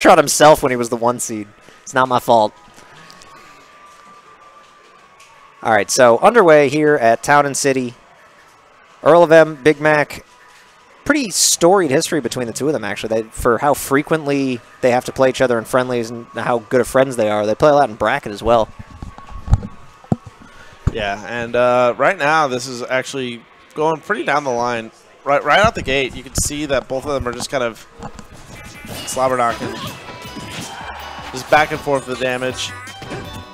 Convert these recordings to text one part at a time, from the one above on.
pressure on himself when he was the 1 seed. It's not my fault. All right, so underway here at Town and City. EarlOfM, Big Mac. Pretty storied history between the two of them, actually. For how frequently they have to play each other in friendlies and how good of friends they are. They play a lot in bracket as well. Yeah, and right now this is actually going pretty down the line. Right out the gate, you can see that both of them are just kind of slobber knocking. Just back and forth with the damage.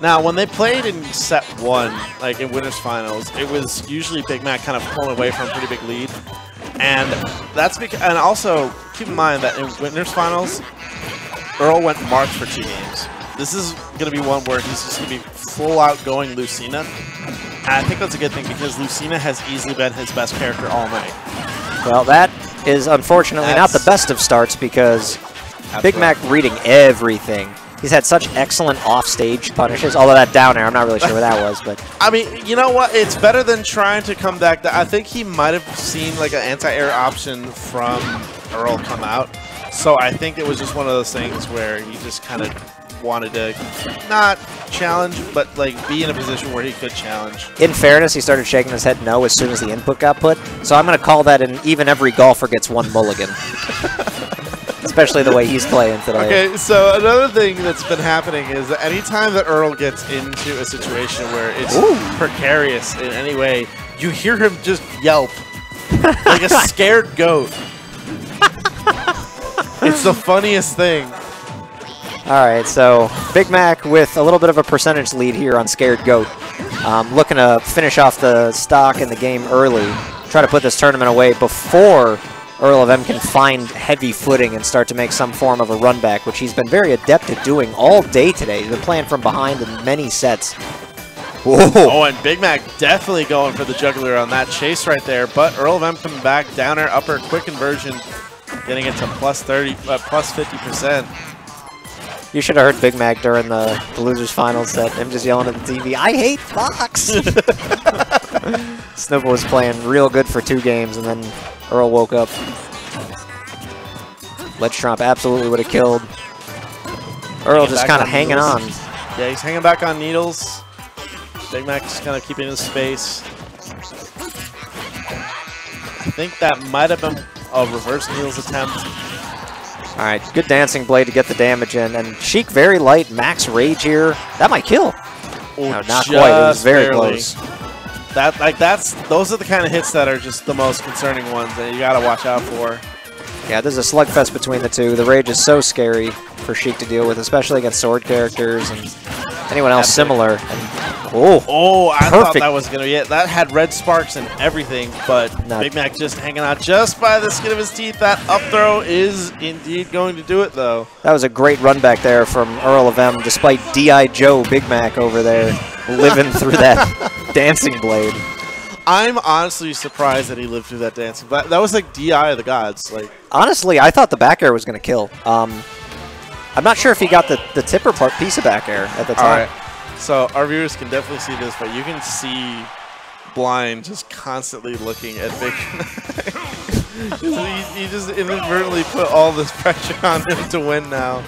Now, when they played in set 1, like in winners finals, it was usually Big Mac kind of pulling away from a pretty big lead. And that's because, and also keep in mind that in winners finals, Earl went marked for 2 games. This is going to be one where he's just going to be full out going Lucina. And I think that's a good thing because Lucina has easily been his best character all night. Well, that is unfortunately not the best of starts because Big Mac reading everything. He's had such excellent off-stage punishes, although that down air, I'm not really sure where that was. But I mean, you know what? It's better than trying to come back. I think he might have seen like an anti-air option from Earl come out. So I think it was just one of those things where he just kind of wanted to not challenge, but like be in a position where he could challenge. In fairness, he started shaking his head no as soon as the input got put. So I'm going to call that an even every golfer gets 1 mulligan. Especially the way he's playing today. Okay, so another thing that's been happening is that anytime that Earl gets into a situation where it's precarious in any way, you hear him just yelp like a scared goat. It's the funniest thing. All right, so Big Mac with a little bit of a percentage lead here on Scared Goat. Looking to finish off the stock in the game early. Try to put this tournament away before EarlOfM can find heavy footing and start to make some form of a run back, which he's been very adept at doing all day today. He's been playing from behind in many sets. Whoa. Oh, and Big Mac definitely going for the juggler on that chase right there, but EarlOfM coming back, down air, upper, quick conversion, getting it to plus 50%. You should have heard Big Mac during the losers finals set, him just yelling at the TV, "I hate Fox!" Snoopa was playing real good for 2 games, and then Earl woke up. Ledge Tromp absolutely would have killed. Earl just kind of hanging on. Yeah, he's hanging back on needles. Big Mac just kind of keeping his space. I think that might have been a reverse needles attempt. All right, good dancing blade to get the damage in. And Sheik very light, max rage here. That might kill. Oh, no, not quite. It was very close. Those are the kind of hits that are just the most concerning ones that you got to watch out for. Yeah, there's a slugfest between the two. The rage is so scary for Sheik to deal with, especially against sword characters and anyone else similar. And, I thought that was going to be it. That had red sparks and everything, but Big Mac just hanging out just by the skin of his teeth. That up throw is indeed going to do it, though. That was a great run back there from EarlOfM, despite D.I. Joe Big Mac over there living through that dancing blade. I'm honestly surprised that he lived through that dancing. That was like DI of the gods. Like, honestly, I thought the back air was going to kill. I'm not sure if he got the tipper piece of back air at the time. All right. So our viewers can definitely see this, but you can see Blind just constantly looking at Big Mac. he just inadvertently put all this pressure on him to win now.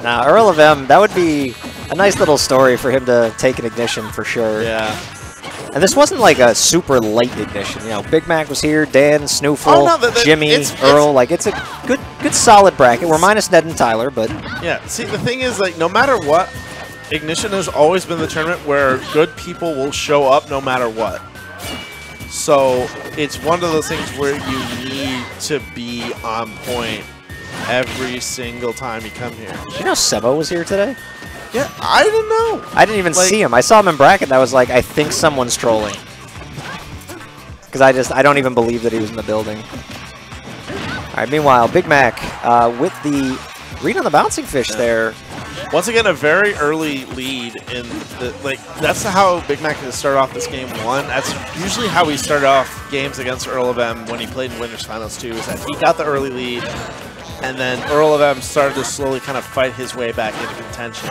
Now, EarlOfM, that would be a nice little story for him to take an ignition for sure. Yeah. And this wasn't like a super light ignition. You know, Big Mac was here, Dan, Snoofle, Jimmy, Earl. Like, it's a good solid bracket. We're minus Ned and Tyler, but... Yeah, see, the thing is, like, no matter what, Ignition has always been the tournament where good people will show up no matter what. So, it's one of those things where you need to be on point every single time you come here. Did you know Sebo was here today? Yeah, I didn't know. I didn't even see him. I saw him in bracket and I was like, I think someone's trolling. Because I don't even believe that he was in the building. All right, meanwhile, Big Mac with the read on the bouncing fish there. Once again, a very early lead in the, that's how Big Mac has started off this game 1. That's usually how he started off games against EarlOfM when he played in Winners Finals too, is that he got the early lead. And then EarlOfM started to slowly kind of fight his way back into contention.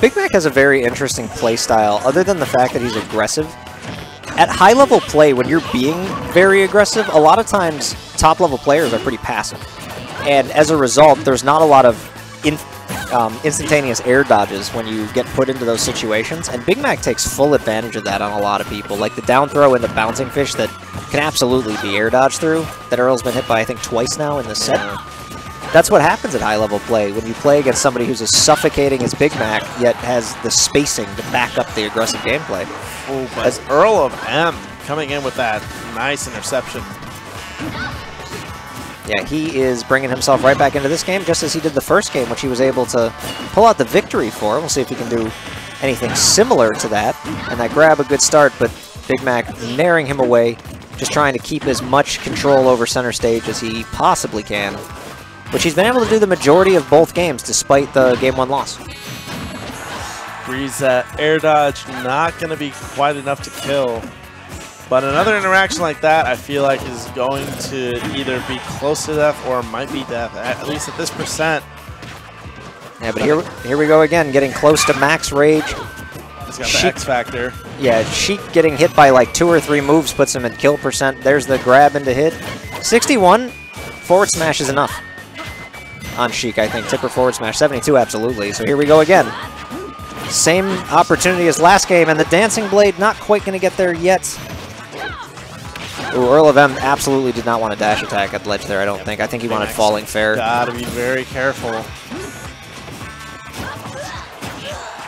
Big Mac has a very interesting play style, other than the fact that he's aggressive. At high-level play, when you're being very aggressive, a lot of times top-level players are pretty passive. And as a result, there's not a lot of instantaneous air dodges when you get put into those situations. And Big Mac takes full advantage of that on a lot of people. Like the down throw and the bouncing fish that can absolutely be air dodged through, that Earl's been hit by, I think, twice now in this set. That's what happens at high-level play, when you play against somebody who's as suffocating as Big Mac, yet has the spacing to back up the aggressive gameplay. Oh, but EarlOfM coming in with that nice interception. Yeah, he is bringing himself right back into this game, just as he did the first game, which he was able to pull out the victory for. We'll see if he can do anything similar to that. And that grab, a good start, but Big Mac naring him away, just trying to keep as much control over center stage as he possibly can, which he's been able to do the majority of both games, despite the Game 1 loss. Breeze that air dodge, not going to be quite enough to kill. But another interaction like that, I feel like, is going to either be close to death or might be death, at least at this percent. Yeah, but here we go again, getting close to max rage. He's got the X factor. Yeah, Sheik getting hit by like 2 or 3 moves puts him at kill percent. There's the grab into hit. 61, forward smash is enough on Sheik, I think. Tipper forward smash, 72, absolutely. So here we go again. Same opportunity as last game, and the Dancing Blade not quite going to get there yet. Ooh, EarlOfM absolutely did not want to dash attack at the ledge there, I don't think. I think he wanted falling fair. Gotta be very careful.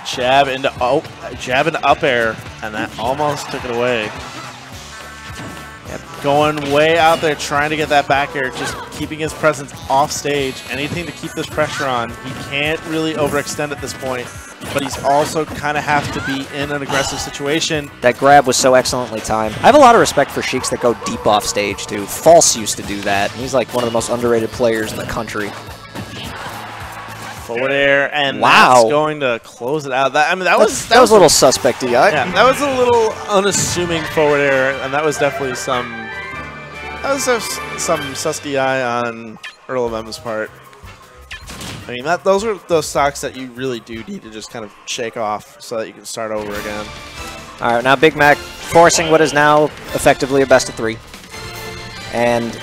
Jab into up air, and that almost took it away. Yep. Going way out there, trying to get that back air, just keeping his presence off stage. Anything to keep this pressure on. He can't really overextend at this point, but he's also kind of have to be in an aggressive situation. That grab was so excellently timed. I have a lot of respect for Sheiks that go deep off stage, too. False used to do that. He's like one of the most underrated players in the country. Forward air, and wow, that's going to close it out. That was a little suspect, yeah. Yeah, that was a little unassuming forward air, and that was definitely some sus DI on EarlOfM's part. I mean, those are those stocks that you really do need to just kind of shake off so that you can start over again. All right, now Big Mac forcing what is now effectively a best of 3, and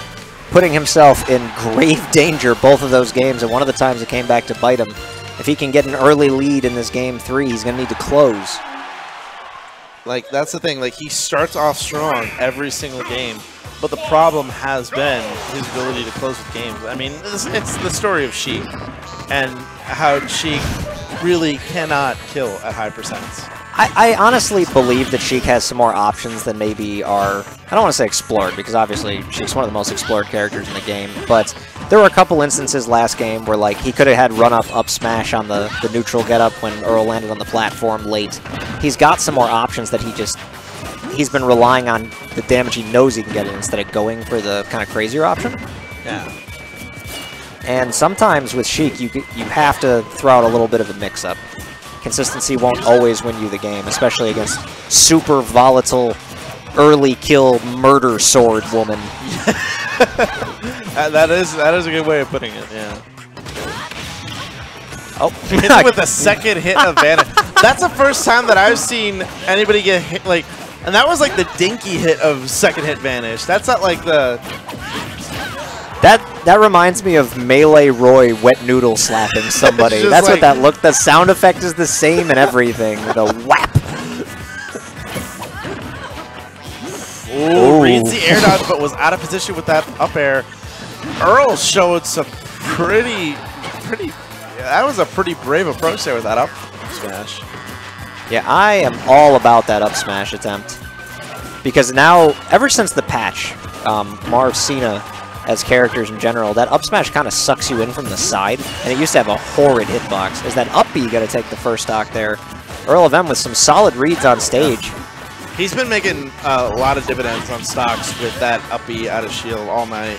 putting himself in grave danger both of those games, and one of the times it came back to bite him. If he can get an early lead in this game 3, he's going to need to close. Like, that's the thing. Like, he starts off strong every single game, but the problem has been his ability to close with games. I mean, it's the story of Sheik and how Sheik really cannot kill at high percents. I honestly believe that Sheik has some more options than maybe are, I don't want to say explored, because obviously Sheik's one of the most explored characters in the game, but there were a couple instances last game where like he could have had run-up smash on the neutral get-up when Earl landed on the platform late. He's got some more options that he's been relying on the damage he knows he can get in instead of going for the kind of crazier option. Yeah. And sometimes with Sheik, you have to throw out a little bit of a mix-up. Consistency won't always win you the game, especially against super volatile, early kill murder sword woman. that is a good way of putting it. Yeah. Oh, hit with a second hit of Vanish. That's the first time that I've seen anybody get hit like, and that was like the dinky hit of second hit Vanish. That's not like the. That reminds me of Melee Roy wet noodle slapping somebody. That's like, what that looked. The sound effect is the same and everything. The whap. Ooh, reads the air dodge, but was out of position with that up air. Earl showed some pretty. That was a pretty brave approach there with that up smash. Yeah, I am all about that up smash attempt because now, ever since the patch, Lucina as characters in general, that up smash kind of sucks you in from the side, and it used to have a horrid hitbox. As that up B, you got to take the first stock there. EarlOfM with some solid reads on stage. He's been making a lot of dividends on stocks with that up B out of shield all night.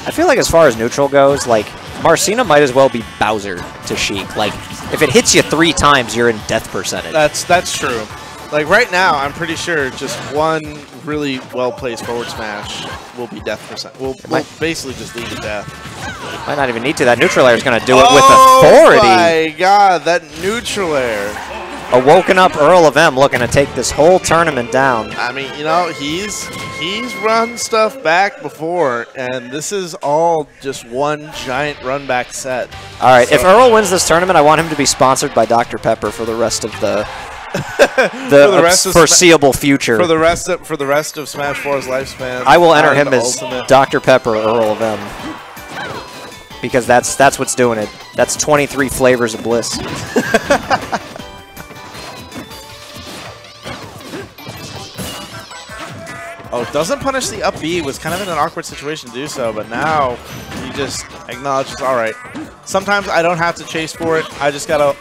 I feel like as far as neutral goes, like, Lucina might as well be Bowser to Sheik. Like, if it hits you 3 times, you're in death percentage. That's true. Like, right now, I'm pretty sure just one really well-placed forward smash will be death percent. Will basically just lead to death. Might not even need to. That neutral air is going to do it with authority. Oh my god, that neutral air. A woken up EarlOfM looking to take this whole tournament down. I mean, you know, he's run stuff back before, and this is all just one giant run back set. All right, so if Earl wins this tournament, I want him to be sponsored by Dr. Pepper for the rest of the foreseeable future. For the rest of Smash 4's lifespan. I will enter him as Dr. Pepper EarlOfM because that's what's doing it. That's 23 flavors of bliss. Oh, doesn't punish the up B. Was kind of in an awkward situation to do so, but now he just acknowledges, all right, sometimes I don't have to chase for it. I just got to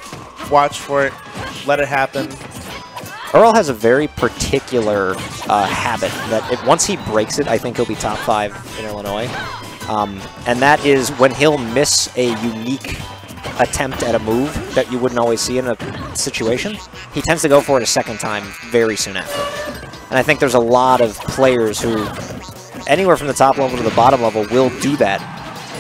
watch for it, let it happen. Earl has a very particular habit that once he breaks it, I think he'll be top 5 in Illinois. And that is when he'll miss a unique attempt at a move that you wouldn't always see in a situation, he tends to go for it a second time very soon after. And I think there's a lot of players who, anywhere from the top level to the bottom level, will do that.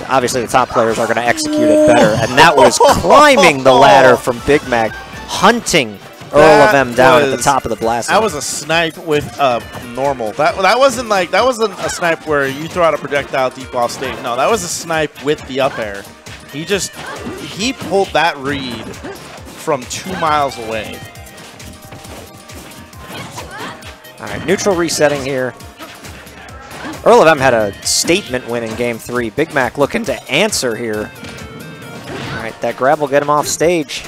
Obviously, the top players are going to execute it better. And that was climbing the ladder from Big Mac, hunting EarlOfM down at the top of the blast. That was a snipe with normal. That wasn't a snipe where you throw out a projectile deep off stage. No, that was a snipe with the up air. He pulled that read from 2 miles away. All right, neutral resetting here. EarlOfM had a statement win in Game 3. Big Mac looking to answer here. All right, that grab will get him off stage.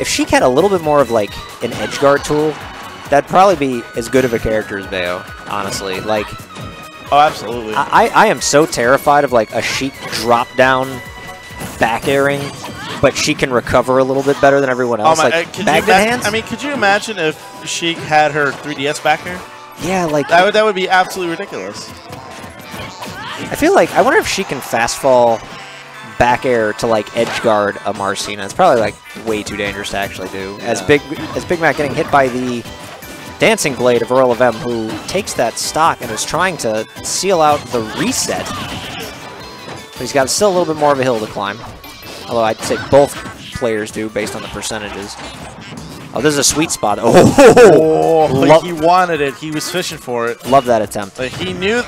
If Sheik had a little bit more of like an edge guard tool, that'd probably be as good of a character as Bayo, honestly. Like, oh, absolutely. I am so terrified of like a Sheik drop down back airing, but she can recover a little bit better than everyone else. Like magnet hands. I mean, could you imagine if Sheik had her 3DS back air? Yeah, like that would be absolutely ridiculous. I feel like I wonder if she can fast fall back air to like edge guard a Marcina. It's probably like way too dangerous to actually do. Yeah. As Big Mac getting hit by the dancing blade of EarlOfM, who takes that stock and is trying to seal out the reset. But he's got still a little bit more of a hill to climb. Although I'd say both players do based on the percentages. Oh, this is a sweet spot. Oh, like he wanted it. He was fishing for it. Love that attempt. Like he knew.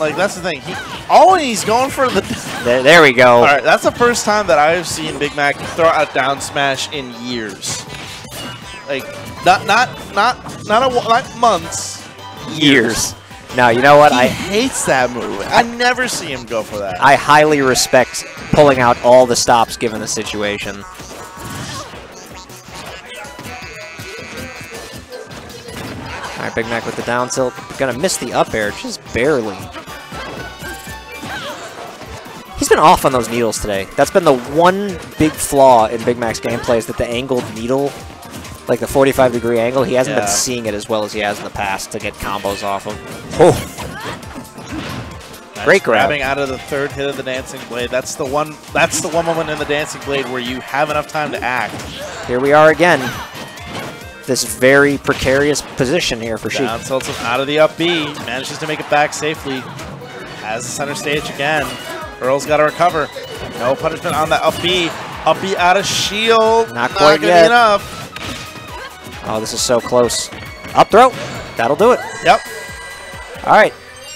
Like that's the thing. He's going for the. There we go. All right, that's the first time that I've seen Big Mac throw out a down smash in years. Like not months. Years. Now you know what? He hates that move. I never see him go for that. I highly respect pulling out all the stops given the situation. All right, Big Mac with the down tilt. Gonna miss the up air, just barely. He's been off on those needles today. That's been the one big flaw in Big Mac's gameplay, is that the angled needle, like the 45-degree angle, he hasn't been seeing it as well as he has in the past to get combos off of. Oh. Nice. Great grab. Grabbing out of the third hit of the dancing blade. That's the one moment in the dancing blade where you have enough time to act. Here we are again. This very precarious position here for Sheik. Down tilts him out of the up B. Manages to make it back safely. Has the center stage again. Earl's got to recover. No punishment on that up B. Up B out of shield. Not quite gonna yet. Be enough. Oh, this is so close. Up throw. That'll do it. Yep. All right.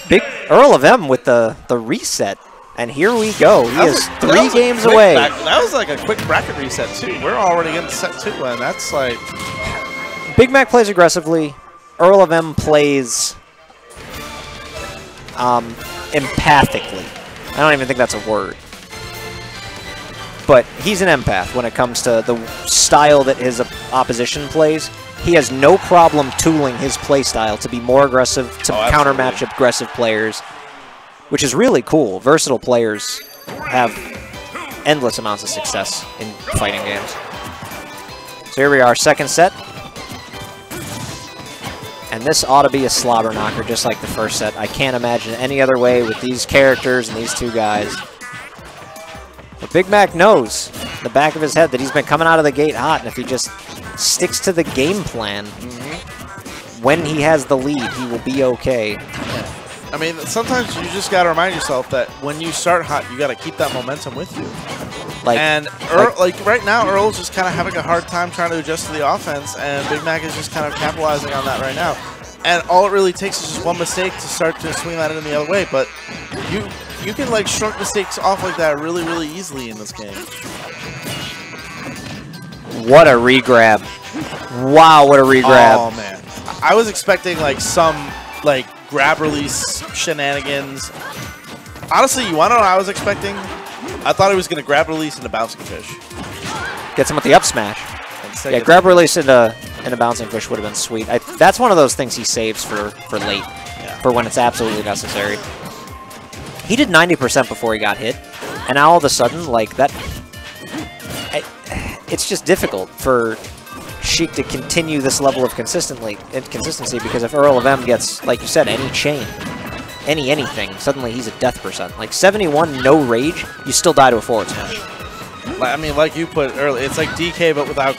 Big EarlOfM with the reset. And here we go. He is 3 games away. That was like a quick bracket reset, too. We're already getting set 2, and that's like... Big Mac plays aggressively. EarlOfM plays empathically. I don't even think that's a word. But he's an empath when it comes to the style that his opposition plays. He has no problem tooling his play style to be more aggressive, to counter-match aggressive players, which is really cool. Versatile players have endless amounts of success in fighting games. So here we are, second set. And this ought to be a slobber knocker, just like the first set. I can't imagine any other way with these characters and these two guys. But Big Mac knows in the back of his head that he's been coming out of the gate hot, and if he just sticks to the game plan, when he has the lead, he will be okay. Yeah. I mean, sometimes you just got to remind yourself that when you start hot, you got to keep that momentum with you. And right now, Earl's just kind of having a hard time trying to adjust to the offense, and Big Mac is just kind of capitalizing on that right now. And all it really takes is just one mistake to start to swing that in the other way. But you can like shrug mistakes off like that really, really easily in this game. What a regrab! Wow, what a regrab! Oh man, I was expecting like some like grab release shenanigans. Honestly, you want to know what I was expecting? I thought he was going to grab release into bouncing fish. Gets him with the up smash. Yeah, grab release into a bouncing fish would have been sweet. That's one of those things he saves for late, for when it's absolutely necessary. He did 90% before he got hit, and now all of a sudden, like that, it's just difficult for Sheik to continue this level of consistency because if EarlOfM gets, like you said, any chain, anything, suddenly he's a death percent. Like 71, no rage, you still die to a forward smash. I mean, like you put earlier, it's like DK but without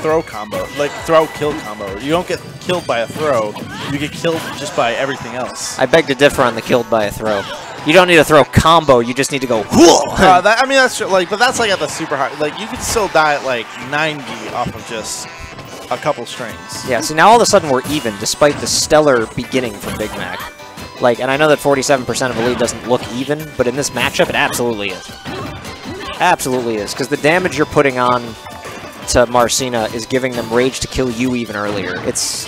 throw combo, like throw kill combo. You don't get killed by a throw, you get killed just by everything else. I beg to differ on the killed by a throw. You don't need a throw combo, you just need to go I mean, that's true, like, but that's like at the super high, like you can still die at like 90 off of just a couple strings. Yeah, so now all of a sudden we're even, despite the stellar beginning from Big Mac. Like, and I know that 47% of Elite doesn't look even, but in this matchup, it absolutely is. Absolutely is, because the damage you're putting on to Marcina is giving them rage to kill you even earlier. It's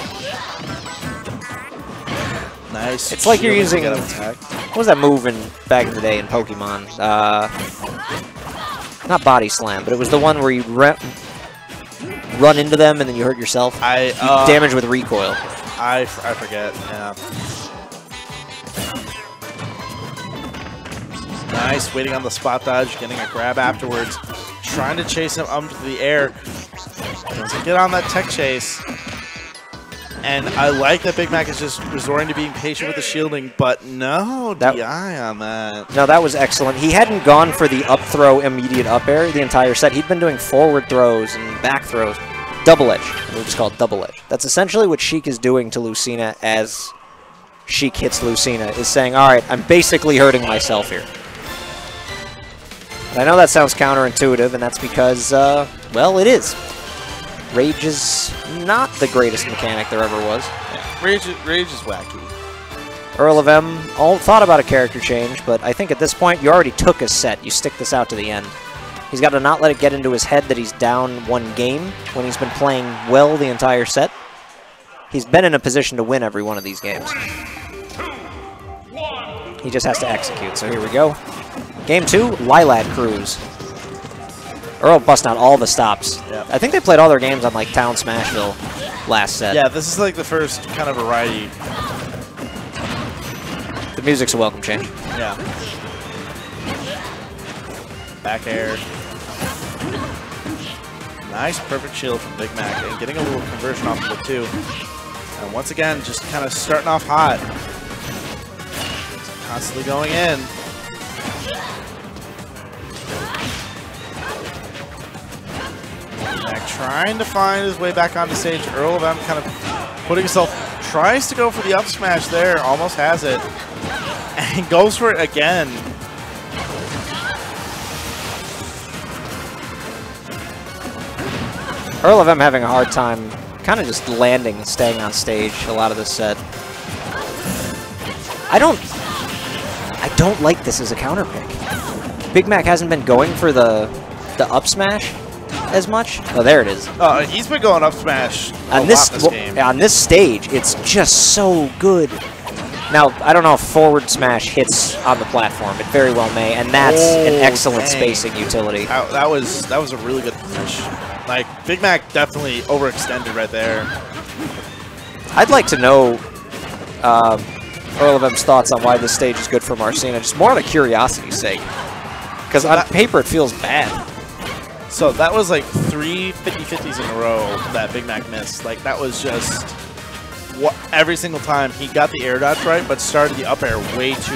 nice. It's like you're using, what was that move back in the day in Pokemon? Not Body Slam, but it was the one where you run into them and then you hurt yourself. You damage with recoil. I forget. Yeah. Nice, waiting on the spot dodge, getting a grab afterwards, trying to chase him up to the air. Doesn't get on that tech chase. And I like that Big Mac is just resorting to being patient with the shielding, but no DI on that. No, that was excellent. He hadn't gone for the up throw immediate up air the entire set. He'd been doing forward throws and back throws. Double edge. We just call it double edge. That's essentially what Sheik is doing to Lucina as Sheik hits Lucina, is saying, all right, I'm basically hurting myself here. And I know that sounds counterintuitive, and that's because, well, it is. Rage is not the greatest mechanic there ever was. Yeah. Rage is wacky. EarlOfM all thought about a character change, but I think at this point you already took a set. You stick this out to the end. He's got to not let it get into his head that he's down one game when he's been playing well the entire set. He's been in a position to win every one of these games. He just has to execute, so here we go. Game 2, Lylat Cruise. Earl busting out all the stops. Yep. I think they played all their games on like Town Smashville last set. Yeah, this is like the first kind of variety. The music's a welcome change. Yeah. Back air. Nice, perfect shield from Big Mac, and getting a little conversion off of it too. And once again, just kind of starting off hot. Constantly going in. Mac trying to find his way back onto stage. EarlOfM kind of putting himself, tries to go for the up smash there, almost has it, and goes for it again. EarlOfM having a hard time kind of just landing and staying on stage a lot of this set. I don't like this as a counter pick. Big Mac hasn't been going for the up smash as much. Oh, there it is. He's been going up smash on this game. On this stage, it's just so good. Now, I don't know if forward smash hits on the platform. It very well may, and that's an excellent spacing utility. That was a really good finish. Like, Big Mac definitely overextended right there. I'd like to know EarlOfM's thoughts on why this stage is good for Marcina, just more out of curiosity's sake. Because on paper, it feels bad. So that was like 3 50-50s in a row that Big Mac missed. Like, that was just every single time he got the air dodge right, but started the up air way too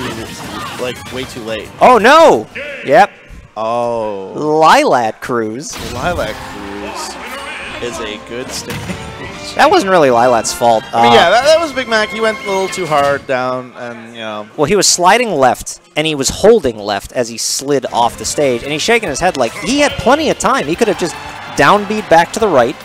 late. Oh no! Yep. Oh. Lylat Cruise. Lylat Cruise is a good stage. That wasn't really Lylat's fault. I mean, yeah, that was Big Mac. He went a little too hard down, and, you know. Well, he was sliding left, and he was holding left as he slid off the stage, and he's shaking his head like he had plenty of time. He could have just downbeat back to the right,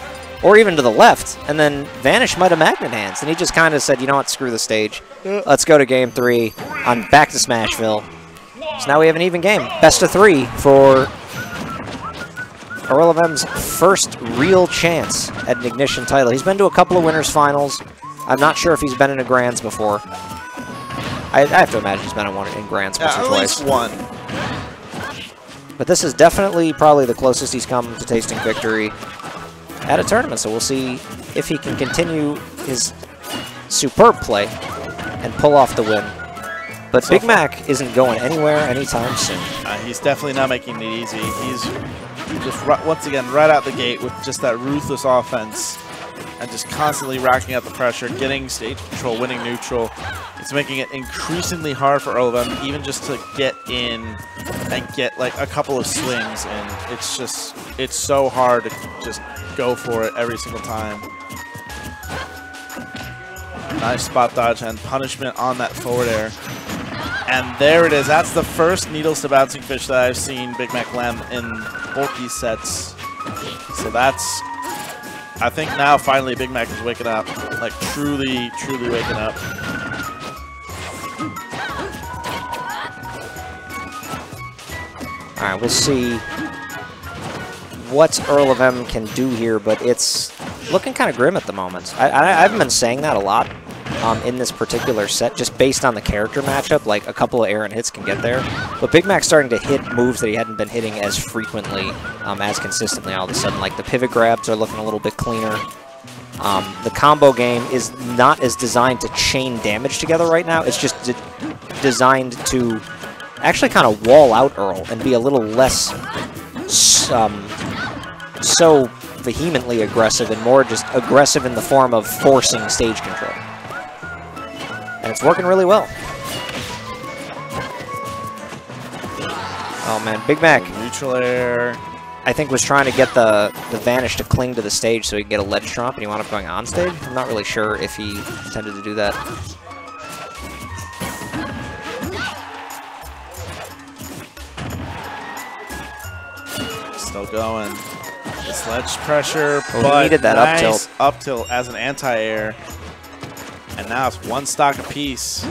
or even to the left, and then Vanish might have magnet hands. And he just kind of said, you know what, screw the stage. Let's go to game 3 on back to Smashville. So now we have an even game. Best of 3 for EarlOfM's first real chance at an Ignition title. He's been to a couple of winners finals. I'm not sure if he's been in a Grands before. I have to imagine he's been in one in Grands once or twice. At least one. But this is definitely probably the closest he's come to tasting victory at a tournament. So we'll see if he can continue his superb play and pull off the win. But Big Mac isn't going anywhere anytime soon. He's definitely not making it easy. He's just, once again, right out the gate with just that ruthless offense and just constantly racking up the pressure, getting stage control, winning neutral. It's making it increasingly hard for EarlOfM even just to get in and get like a couple of swings, and it's just, it's so hard to just go for it every single time. Nice spot dodge and punishment on that forward air. And there it is. That's the first needles to bouncing fish that I've seen Big Mac land in both these sets. So that's, I think now finally Big Mac is waking up. Like truly, truly waking up. All right, we'll see what EarlOfM can do here, but it's looking kind of grim at the moment. I haven't been saying that a lot in this particular set, just based on the character matchup. Like, a couple of errant hits can get there. But Big Mac's starting to hit moves that he hadn't been hitting as frequently, as consistently all of a sudden. Like, the pivot grabs are looking a little bit cleaner. The combo game is not as designed to chain damage together right now. It's just designed to actually kind of wall out Earl and be a little less so vehemently aggressive and more just aggressive in the form of forcing stage control. And it's working really well. Oh man, Big Mac. Neutral air. I think was trying to get the Vanish to cling to the stage so he could get a ledge tromp, and he wound up going on stage. I'm not really sure if he intended to do that. Still going. This ledge pressure, well, but he needed that nice up tilt as an anti-air. And now it's one stock apiece.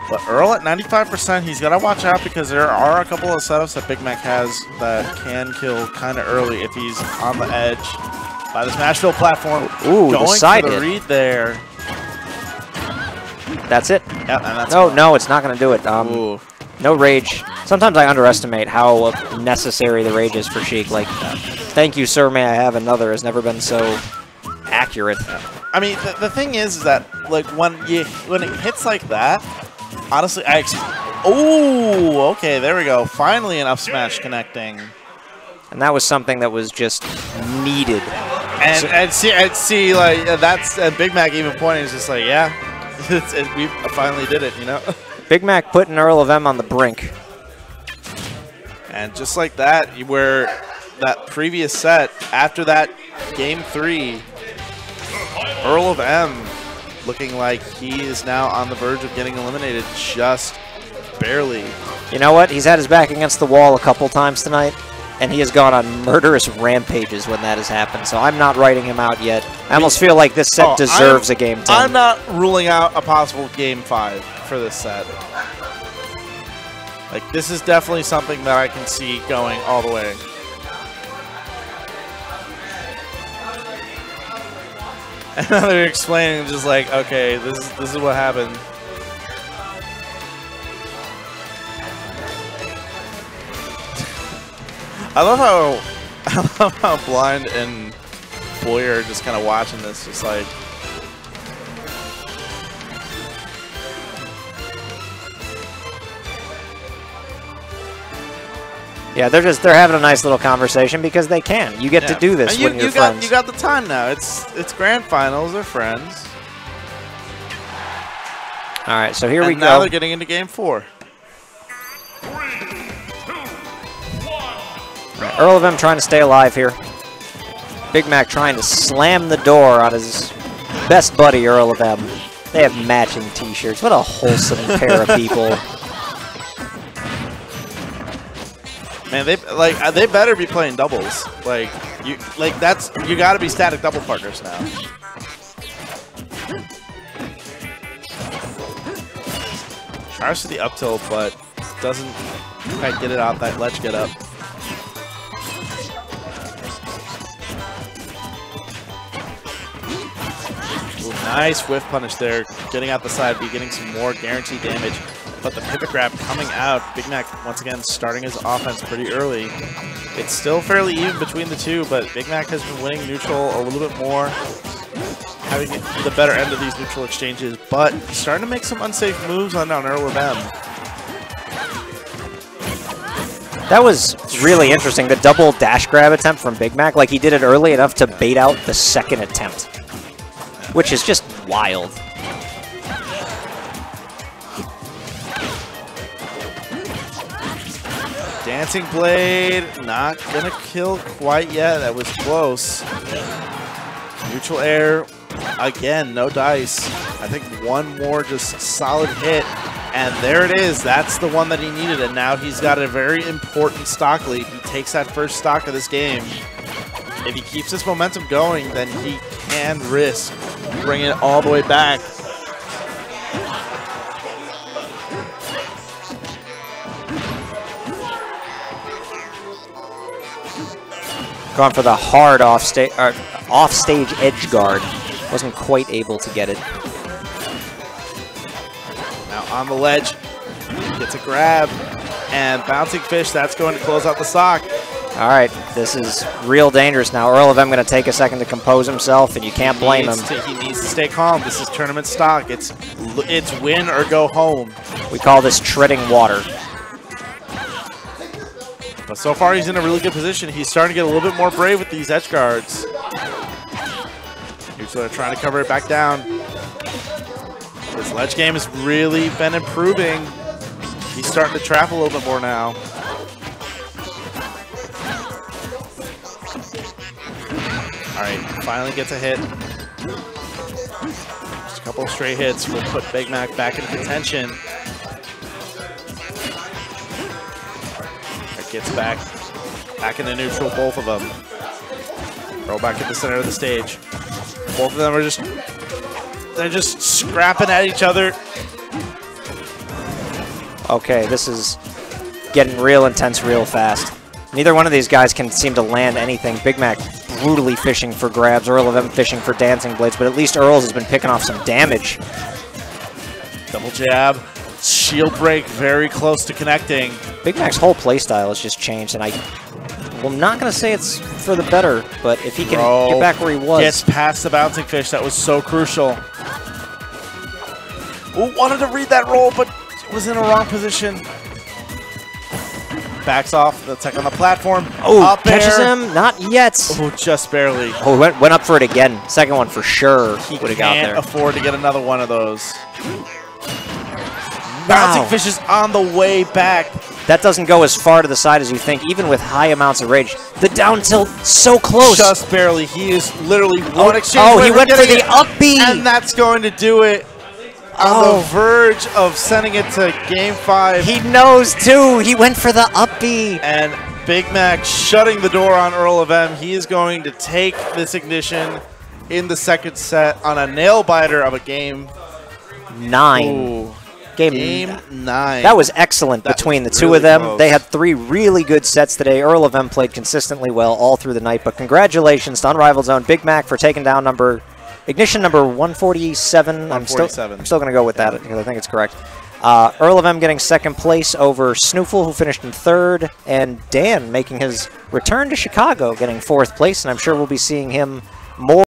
But Earl at 95%, he's got to watch out because there are a couple of setups that Big Mac has that can kill kind of early if he's on the edge by the Smashville platform. Ooh, going the side for the hit. read there. That's it. Yeah, and that's no, it's not going to do it. No rage. Sometimes I underestimate how necessary the rage is for Sheik. Like, thank you, sir, may I have another has never been so accurate. I mean, the thing is that, like, when it hits like that, honestly, oh, okay, there we go. Finally an up smash connecting. And that was something that was just needed. And see, like, that's Big Mac even pointing is just like, yeah, we finally did it, you know? Big Mac putting EarlOfM on the brink. And just like that, where that previous set, after that game 3, EarlOfM looking like he is now on the verge of getting eliminated just barely. You know what? He's had his back against the wall a couple times tonight, and he has gone on murderous rampages when that has happened, so I'm not writing him out yet. I almost feel like this set deserves a game 10. I'm not ruling out a possible game 5 for this set. Like, this is definitely something that I can see going all the way. And now they're explaining just like, okay, this is what happened. I love how Blind and Boyer are just kind of watching this, just like. Yeah, they're having a nice little conversation because they can. You get to do this when you're friends. You got the time now. It's grand finals. They're friends. All right, so here we go. Now they're getting into game 4. EarlOfM trying to stay alive here. Big Mac trying to slam the door on his best buddy, EarlOfM. They have matching t-shirts. What a wholesome pair of people. Man, they better be playing doubles. You got to be static double partners now. Tries for the up tilt, but doesn't quite get it out that ledge get up. Ooh, nice whiff punish there, getting out the side B, getting some more guaranteed damage. But the pivot grab coming out, Big Mac once again starting his offense pretty early. It's still fairly even between the two, but Big Mac has been winning neutral a little bit more, having the better end of these neutral exchanges, but starting to make some unsafe moves on EarlOfM. That was really interesting, the double dash grab attempt from Big Mac. Like, he did it early enough to bait out the second attempt, which is just wild. Dancing Blade, not gonna kill quite yet. That was close. Neutral air, again, no dice. I think one more just solid hit, and there it is. That's the one that he needed, and now he's got a very important stock lead. He takes that first stock of this game. If he keeps this momentum going, then he can risk bringing it all the way back. Gone for the hard offstage edge guard. Wasn't quite able to get it. Now on the ledge, gets a grab, and bouncing fish, that's going to close out the stock. All right, this is real dangerous now. EarlOfM going to take a second to compose himself, and you can't blame him. He needs to stay calm. This is tournament stock. It's win or go home. We call this treading water. But so far, he's in a really good position. He's starting to get a little bit more brave with these edge guards. He's trying to cover it back down. This ledge game has really been improving. He's starting to trap a little bit more now. All right, finally gets a hit. Just a couple of straight hits will put Big Mac back in contention. Gets back into neutral, both of them. Throw back at the center of the stage. Both of them are they're just scrapping at each other. Okay, this is getting real intense real fast. Neither one of these guys can seem to land anything. Big Mac brutally fishing for grabs, EarlOfM fishing for dancing blades, but at least Earls has been picking off some damage. Double jab. Shield break very close to connecting. Big Mac's whole playstyle has just changed, and I'm not going to say it's for the better, but if he can get back where he was. Gets past the bouncing fish. That was so crucial. Ooh, wanted to read that roll, but was in a wrong position. Backs off. The tech on the platform. Oh, catches him. Not yet. Oh, just barely. Oh, went up for it again. Second one for sure would have got there. Can't afford to get another one of those. Bouncing fish is on the way back. That doesn't go as far to the side as you think, even with high amounts of rage. The down tilt, so close. Just barely. He is literally one exchange. Oh, he went for the up B. And that's going to do it. On the verge of sending it to Game 5. He knows, too. He went for the up B. And Big Mac shutting the door on EarlOfM. He is going to take this ignition in the second set on a nail-biter of a Game 9. Ooh. Game 9. That was excellent between the two of them. Close. They had 3 really good sets today. EarlOfM played consistently well all through the night, but congratulations to Unrivaled Zone Big Mac for taking down Ignition number 147. 147. I'm still going to go with that because I think it's correct. EarlOfM getting second place over Snoofle, who finished in third, and Dan making his return to Chicago, getting fourth place, and I'm sure we'll be seeing him more.